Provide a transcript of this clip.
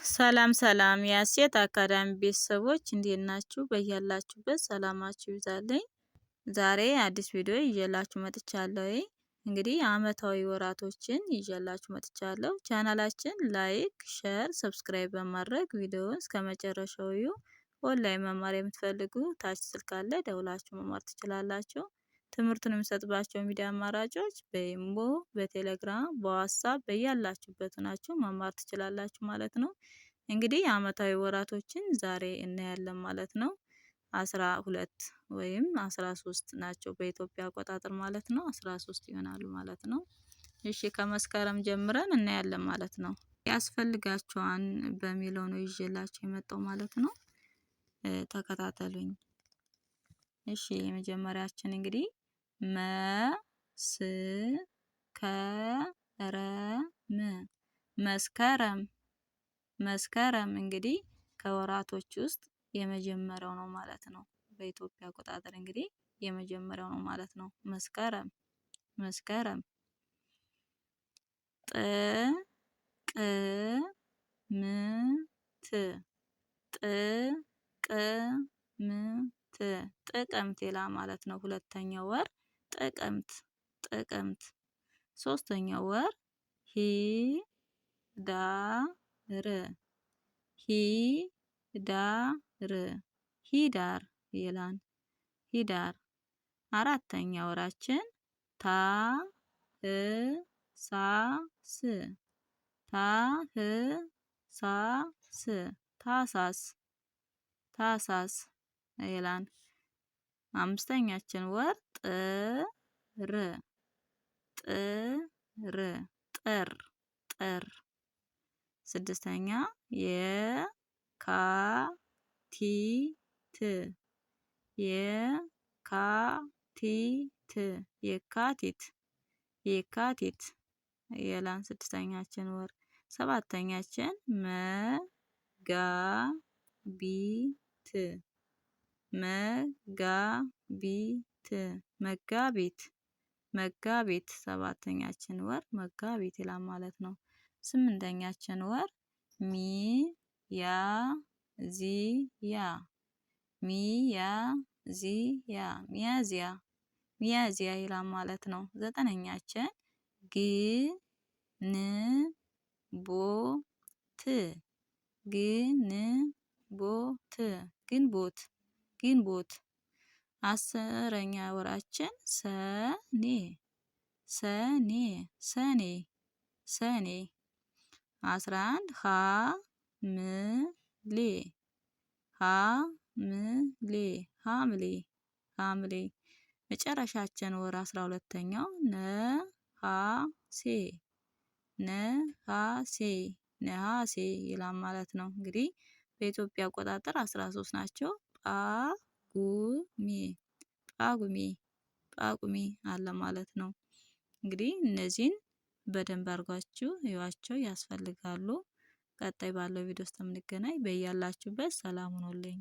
ሰላም ሰላም የሀሴት አካዳሚ ቤተሰቦች እንዴት ናችሁ? በያላችሁበት ሰላማችሁ ይብዛልኝ። ዛሬ አዲስ ቪዲዮ ይዤላችሁ መጥቻለሁ። እንግዲህ አመታዊ ወራቶችን ይዤላችሁ መጥቻለሁ። ቻናላችን ላይክ፣ ሼር፣ ሰብስክራይብ በማድረግ ቪዲዮውን እስከመጨረሻው እዩ። ኦንላይን መማር የምትፈልጉ ታች ስልክ አለ ደውላችሁ መማር ትችላላችሁ። ትምህርቱን የምሰጥባቸው ሚዲያ አማራጮች በኢሞ፣ በቴሌግራም፣ በዋትስአፕ በያላችሁበት ናችሁ መማር ትችላላችሁ ማለት ነው። እንግዲህ አመታዊ ወራቶችን ዛሬ እናያለን ማለት ነው። 12 ወይም 13 ናቸው በኢትዮጵያ አቆጣጠር ማለት ነው። 13 ይሆናሉ ማለት ነው። እሺ ከመስከረም ጀምረን እናያለን ማለት ነው። ያስፈልጋቸዋል በሚለው ነው ይዤላችሁ የመጣው ማለት ነው። ተከታተሉኝ። እሺ የመጀመሪያችን እንግዲህ መስከረም መስከረም እንግዲህ ከወራቶች ውስጥ የመጀመሪያው ነው ማለት ነው። በኢትዮጵያ አቆጣጠር እንግዲህ የመጀመሪያው ነው ማለት ነው። መስከረም ጥቅምት ይላል ማለት ነው። ሁለተኛው ወር ጥቅምት። ሶስተኛው ወር ሂዳር ይላል። ሂዳር። አራተኛ ወራችን ታህሳስ ይላል። አምስተኛችን ወር ጥር። ስድስተኛ የካቲት ይላል ስድስተኛችን ወር። ሰባተኛችን መጋቢት ሰባተኛችን ወር መጋቢት ይላል ማለት ነው። ስምንተኛችን ወር ሚያዚያ ይላል ማለት ነው። ዘጠነኛችን ግንቦት። አስረኛ ወራችን ሰኔ። 11 ሐምሌ። መጨረሻችን ወር 12ኛው ነሐሴ ይላል ማለት ነው። እንግዲህ በኢትዮጵያ አቆጣጠር 13 ናቸው። ጳጉሜ አለ ማለት ነው። እንግዲህ እነዚህን በደንብ አድርጓችሁ እዩዋቸው፣ ያስፈልጋሉ። ቀጣይ ባለው ቪዲዮ ውስጥ የምንገናኝ። በያላችሁበት ሰላም ሁኑልኝ።